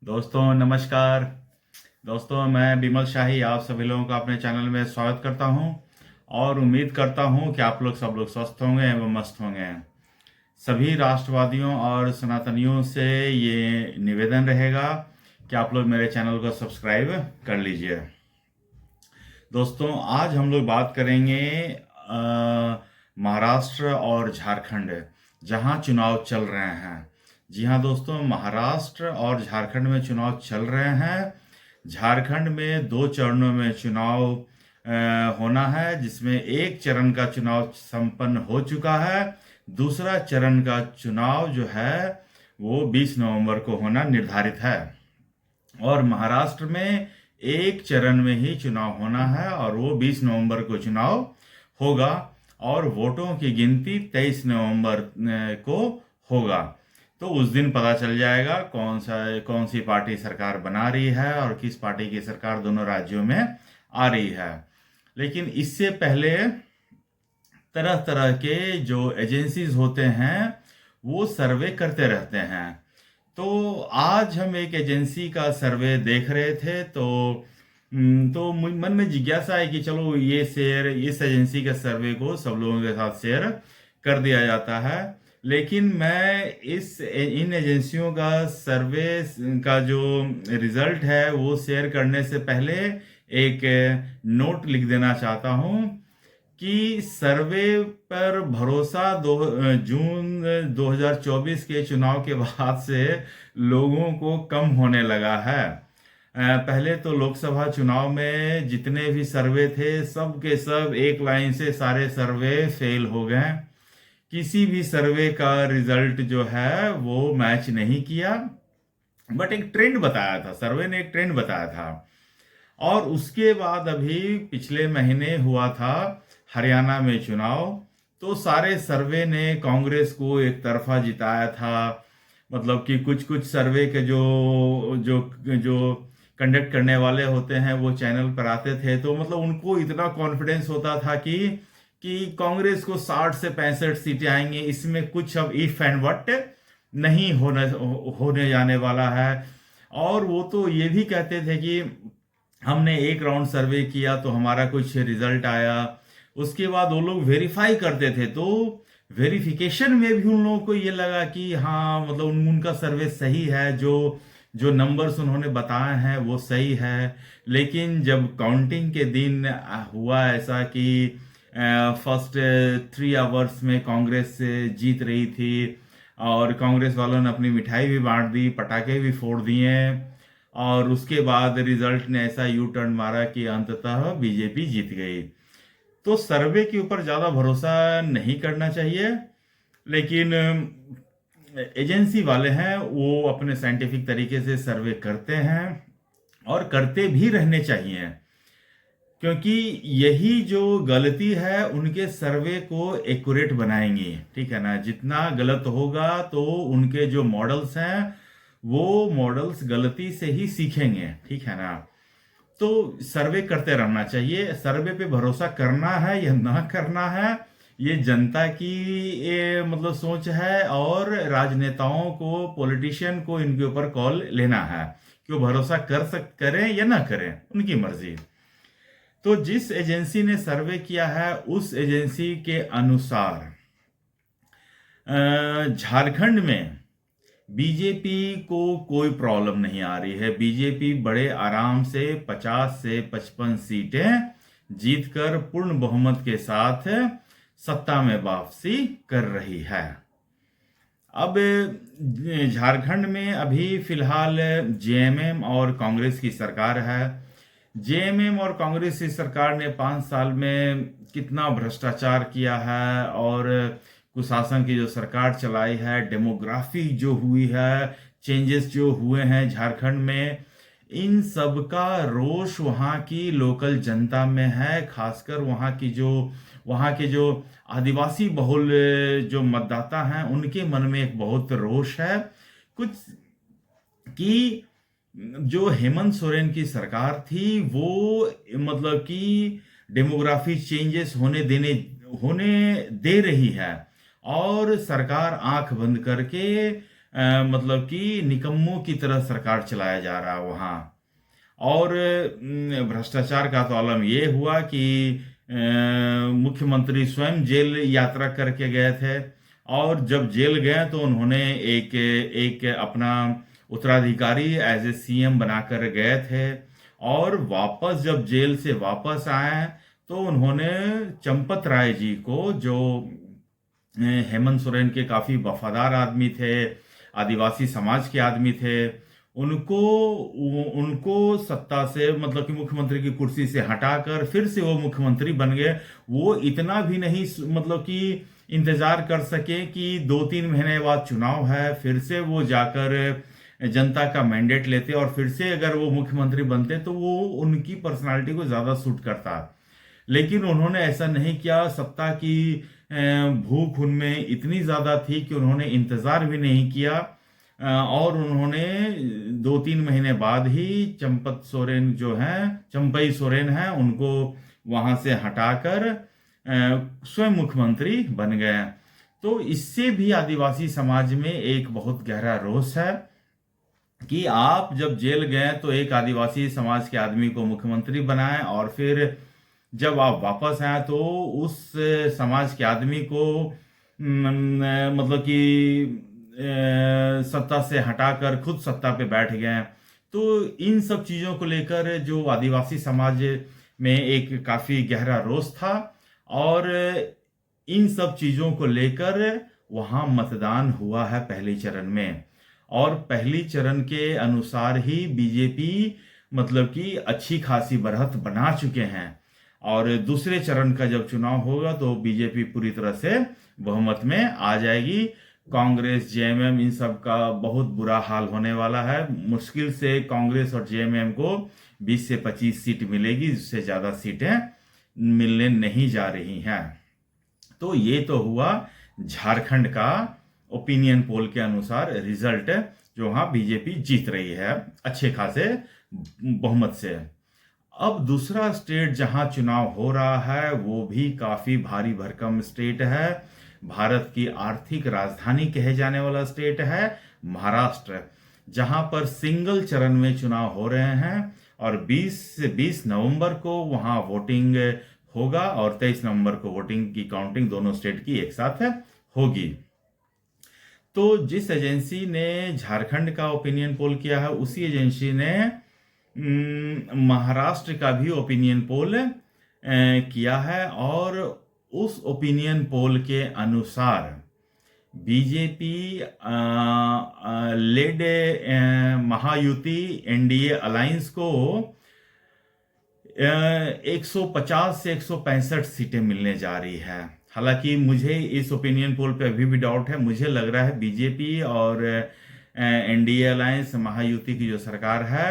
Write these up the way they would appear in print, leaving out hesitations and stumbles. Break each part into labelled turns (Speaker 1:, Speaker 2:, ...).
Speaker 1: दोस्तों नमस्कार। दोस्तों मैं विमल शाही आप सभी लोगों का अपने चैनल में स्वागत करता हूं और उम्मीद करता हूं कि आप लोग सब लोग स्वस्थ होंगे एवं मस्त होंगे। सभी राष्ट्रवादियों और सनातनियों से ये निवेदन रहेगा कि आप लोग मेरे चैनल को सब्सक्राइब कर लीजिए। दोस्तों आज हम लोग बात करेंगे महाराष्ट्र और झारखंड, जहां चुनाव चल रहे हैं। जी हाँ दोस्तों, महाराष्ट्र और झारखंड में चुनाव चल रहे हैं। झारखंड में 2 चरणों में चुनाव होना है, जिसमें एक चरण का चुनाव संपन्न हो चुका है। दूसरा चरण का चुनाव जो है वो 20 नवंबर को होना निर्धारित है। और महाराष्ट्र में एक चरण में ही चुनाव होना है और वो 20 नवंबर को चुनाव होगा और वोटों की गिनती 23 नवंबर को होगा। तो उस दिन पता चल जाएगा कौन सी पार्टी सरकार बना रही है और किस पार्टी की सरकार दोनों राज्यों में आ रही है। लेकिन इससे पहले तरह तरह के जो एजेंसीज होते हैं वो सर्वे करते रहते हैं। तो आज हम एक एजेंसी का सर्वे देख रहे थे, तो मन में जिज्ञासा है कि चलो ये शेयर इस एजेंसी के सर्वे को सब लोगों के साथ शेयर कर दिया जाता है। लेकिन मैं इन एजेंसियों का सर्वे का जो रिजल्ट है वो शेयर करने से पहले एक नोट लिख देना चाहता हूँ कि सर्वे पर भरोसा जून 2024 के चुनाव के बाद से लोगों को कम होने लगा है। पहले तो लोकसभा चुनाव में जितने भी सर्वे थे सब के सब एक लाइन से सारे सर्वे फेल हो गए। किसी भी सर्वे का रिजल्ट जो है वो मैच नहीं किया, बट एक ट्रेंड बताया था, सर्वे ने एक ट्रेंड बताया था। और उसके बाद अभी पिछले महीने हुआ था हरियाणा में चुनाव, तो सारे सर्वे ने कांग्रेस को एक तरफा जिताया था। मतलब कि कुछ कुछ सर्वे के जो जो जो कंडक्ट करने वाले होते हैं वो चैनल पर आते थे, तो मतलब उनको इतना कॉन्फिडेंस होता था कि कांग्रेस को 60 से 65 सीटें आएंगी, इसमें कुछ अब इफ एंड बट नहीं होने जाने वाला है। और वो तो ये भी कहते थे कि हमने एक राउंड सर्वे किया तो हमारा कुछ रिजल्ट आया। उसके बाद वो लोग वेरीफाई करते थे, तो वेरिफिकेशन में भी उन लोगों को ये लगा कि हाँ मतलब उनका सर्वे सही है, जो जो नंबर्स उन्होंने बताए हैं वो सही है। लेकिन जब काउंटिंग के दिन हुआ ऐसा कि फर्स्ट 3 आवर्स में कांग्रेस जीत रही थी और कांग्रेस वालों ने अपनी मिठाई भी बांट दी, पटाखे भी फोड़ दिए, और उसके बाद रिजल्ट ने ऐसा यू टर्न मारा कि अंततः बीजेपी जीत गई। तो सर्वे के ऊपर ज़्यादा भरोसा नहीं करना चाहिए। लेकिन एजेंसी वाले हैं वो अपने साइंटिफिक तरीके से सर्वे करते हैं और करते भी रहने चाहिए, क्योंकि यही जो गलती है उनके सर्वे को एक्यूरेट बनाएंगी। ठीक है ना, जितना गलत होगा तो उनके जो मॉडल्स हैं वो मॉडल्स गलती से ही सीखेंगे। ठीक है ना, तो सर्वे करते रहना चाहिए। सर्वे पे भरोसा करना है या ना करना है ये जनता की मतलब सोच है, और राजनेताओं को, पॉलिटिशियन को इनके ऊपर कॉल लेना है कि वो भरोसा करें या ना करें, उनकी मर्जी। तो जिस एजेंसी ने सर्वे किया है उस एजेंसी के अनुसार झारखंड में बीजेपी को कोई प्रॉब्लम नहीं आ रही है। बीजेपी बड़े आराम से 50 से 55 सीटें जीतकर पूर्ण बहुमत के साथ सत्ता में वापसी कर रही है। अब झारखंड में अभी फिलहाल जेएमएम और कांग्रेस की सरकार है। जेएमएम और कांग्रेस की सरकार ने 5 साल में कितना भ्रष्टाचार किया है और कुशासन की जो सरकार चलाई है, डेमोग्राफी जो हुई है, चेंजेस जो हुए हैं झारखंड में, इन सब का रोष वहाँ की लोकल जनता में है। खासकर वहाँ के जो आदिवासी बहुल जो मतदाता हैं उनके मन में एक बहुत रोष है कुछ कि जो हेमंत सोरेन की सरकार थी वो मतलब कि डेमोग्राफी चेंजेस होने दे रही है, और सरकार आंख बंद करके मतलब कि निकम्मों की तरह सरकार चलाया जा रहा है वहाँ। और भ्रष्टाचार का तो आलम ये हुआ कि मुख्यमंत्री स्वयं जेल यात्रा करके गए थे, और जब जेल गए तो उन्होंने एक एक अपना उत्तराधिकारी एज ए सीएम बनाकर गए थे। और वापस जब जेल से वापस आए तो उन्होंने चंपत राय जी को, जो हेमंत सोरेन के काफी वफादार आदमी थे, आदिवासी समाज के आदमी थे, उनको उनको सत्ता से, मतलब कि मुख्यमंत्री की कुर्सी से हटाकर फिर से वो मुख्यमंत्री बन गए। वो इतना भी नहीं मतलब कि इंतजार कर सके कि 2-3 महीने बाद चुनाव है, फिर से वो जाकर जनता का मैंडेट लेते और फिर से अगर वो मुख्यमंत्री बनते तो वो उनकी पर्सनालिटी को ज्यादा सूट करता। लेकिन उन्होंने ऐसा नहीं किया। सत्ता की भूख उनमें इतनी ज्यादा थी कि उन्होंने इंतजार भी नहीं किया, और उन्होंने 2-3 महीने बाद ही चंपत सोरेन जो हैं, चंपई सोरेन हैं, उनको वहां से हटाकर स्वयं मुख्यमंत्री बन गए। तो इससे भी आदिवासी समाज में एक बहुत गहरा रोष है कि आप जब जेल गए तो एक आदिवासी समाज के आदमी को मुख्यमंत्री बनाए, और फिर जब आप वापस आए तो उस समाज के आदमी को मतलब कि सत्ता से हटाकर खुद सत्ता पे बैठ गए। तो इन सब चीजों को लेकर जो आदिवासी समाज में एक काफी गहरा रोष था, और इन सब चीजों को लेकर वहां मतदान हुआ है पहले चरण में। और पहली चरण के अनुसार ही बीजेपी मतलब कि अच्छी खासी बढ़त बना चुके हैं, और दूसरे चरण का जब चुनाव होगा तो बीजेपी पूरी तरह से बहुमत में आ जाएगी। कांग्रेस, जेएमएम, इन सब का बहुत बुरा हाल होने वाला है। मुश्किल से कांग्रेस और जेएमएम को 20 से 25 सीट मिलेगी, जिससे ज्यादा सीटें मिलने नहीं जा रही हैं। तो ये तो हुआ झारखंड का ओपिनियन पोल के अनुसार रिजल्ट, जो वहां बीजेपी जीत रही है अच्छे खासे बहुमत से। अब दूसरा स्टेट जहां चुनाव हो रहा है वो भी काफी भारी भरकम स्टेट है, भारत की आर्थिक राजधानी कहे जाने वाला स्टेट है महाराष्ट्र, जहां पर सिंगल चरण में चुनाव हो रहे हैं। और 20 नवंबर को वहां वोटिंग होगा, और 23 नवंबर को वोटिंग की काउंटिंग दोनों स्टेट की एक साथ होगी। तो जिस एजेंसी ने झारखंड का ओपिनियन पोल किया है, उसी एजेंसी ने महाराष्ट्र का भी ओपिनियन पोल किया है, और उस ओपिनियन पोल के अनुसार BJP lead Mahayuti NDA alliance को 150 से 165 सीटें मिलने जा रही है। हालांकि मुझे इस ओपिनियन पोल पे अभी भी डाउट है। मुझे लग रहा है बीजेपी और एनडीए अलायंस महायुति की जो सरकार है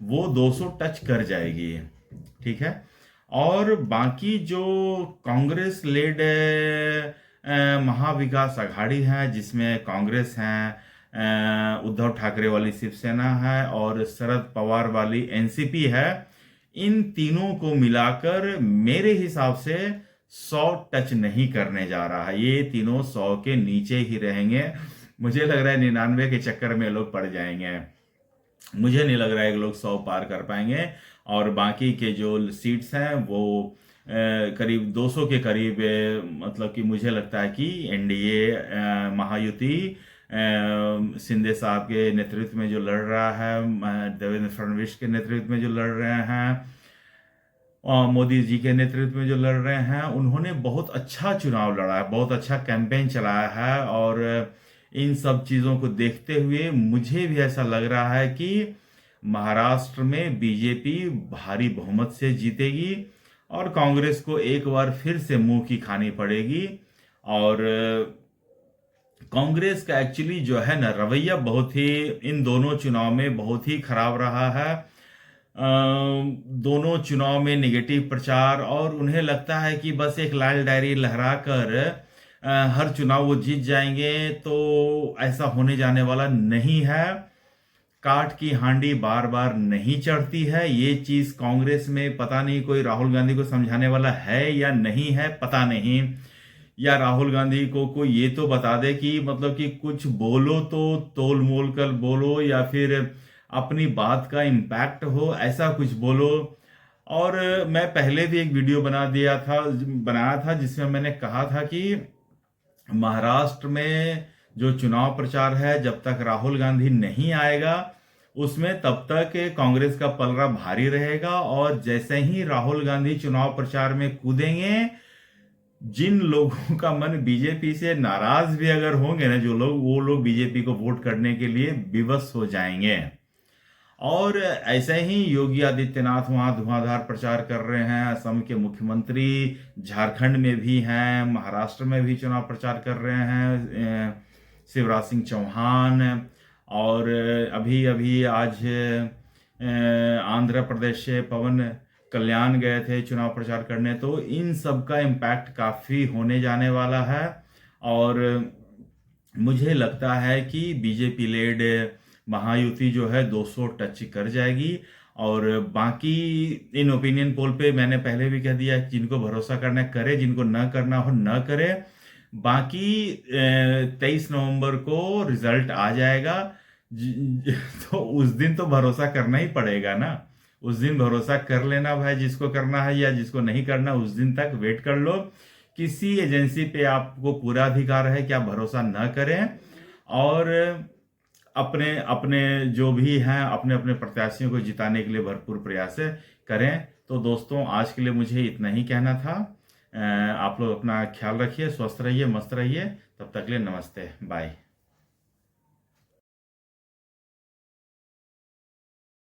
Speaker 1: वो 200 टच कर जाएगी, ठीक है। और बाकी जो कांग्रेस लेड महाविकास आघाड़ी है, जिसमें कांग्रेस है, उद्धव ठाकरे वाली शिवसेना है, और शरद पवार वाली एनसीपी है, इन तीनों को मिलाकर मेरे हिसाब से 100 टच नहीं करने जा रहा है। ये तीनों 100 के नीचे ही रहेंगे। मुझे लग रहा है 99 के चक्कर में लोग पड़ जाएंगे। मुझे नहीं लग रहा है कि लोग 100 पार कर पाएंगे। और बाकी के जो सीट्स हैं वो करीब 200 के करीब, मतलब कि मुझे लगता है कि एनडीए महायुति शिंदे साहब के नेतृत्व में जो लड़ रहा है, देवेंद्र फडणवीस के नेतृत्व में जो लड़ रहे हैं, मोदी जी के नेतृत्व में जो लड़ रहे हैं, उन्होंने बहुत अच्छा चुनाव लड़ा है, बहुत अच्छा कैंपेन चलाया है। और इन सब चीज़ों को देखते हुए मुझे भी ऐसा लग रहा है कि महाराष्ट्र में बीजेपी भारी बहुमत से जीतेगी, और कांग्रेस को एक बार फिर से मुंह की खानी पड़ेगी। और कांग्रेस का एक्चुअली जो है ना रवैया बहुत ही इन दोनों चुनाव में बहुत ही खराब रहा है। दोनों चुनाव में नेगेटिव प्रचार, और उन्हें लगता है कि बस एक लाल डायरी लहराकर हर चुनाव वो जीत जाएंगे, तो ऐसा होने जाने वाला नहीं है। काठ की हांडी बार बार नहीं चढ़ती है। ये चीज कांग्रेस में पता नहीं कोई राहुल गांधी को समझाने वाला है या नहीं है, पता नहीं। या राहुल गांधी को कोई ये तो बता दे कि मतलब कि कुछ बोलो तो तोल मोल कर बोलो, या फिर अपनी बात का इम्पैक्ट हो, ऐसा कुछ बोलो। और मैं पहले भी एक वीडियो बनाया था जिसमें मैंने कहा था कि महाराष्ट्र में जो चुनाव प्रचार है, जब तक राहुल गांधी नहीं आएगा उसमें तब तक कांग्रेस का पलड़ा भारी रहेगा। और जैसे ही राहुल गांधी चुनाव प्रचार में कूदेंगे, जिन लोगों का मन बीजेपी से नाराज भी अगर होंगे ना जो लोग, वो लोग बीजेपी को वोट करने के लिए विवश हो जाएंगे। और ऐसे ही योगी आदित्यनाथ वहाँ धुआंधार प्रचार कर रहे हैं, असम के मुख्यमंत्री झारखंड में भी हैं, महाराष्ट्र में भी चुनाव प्रचार कर रहे हैं, शिवराज सिंह चौहान। और अभी अभी आज आंध्र प्रदेश से पवन कल्याण गए थे चुनाव प्रचार करने। तो इन सब का इम्पैक्ट काफ़ी होने जाने वाला है, और मुझे लगता है कि बीजेपी लेड महायुति जो है 200 टच कर जाएगी। और बाकी इन ओपिनियन पोल पे मैंने पहले भी कह दिया, जिनको भरोसा करना करे, जिनको न करना हो न करे। बाकी 23 नवंबर को रिजल्ट आ जाएगा, तो उस दिन तो भरोसा करना ही पड़ेगा ना। उस दिन भरोसा कर लेना भाई, जिसको करना है, या जिसको नहीं करना उस दिन तक वेट कर लो। किसी एजेंसी पे आपको पूरा अधिकार है कि आप भरोसा न करें, और अपने अपने जो भी हैं अपने अपने प्रत्याशियों को जिताने के लिए भरपूर प्रयास करें। तो दोस्तों, आज के लिए मुझे इतना ही कहना था। आप लोग अपना ख्याल रखिए, स्वस्थ रहिए, मस्त रहिए। तब तक के लिए नमस्ते, बाय।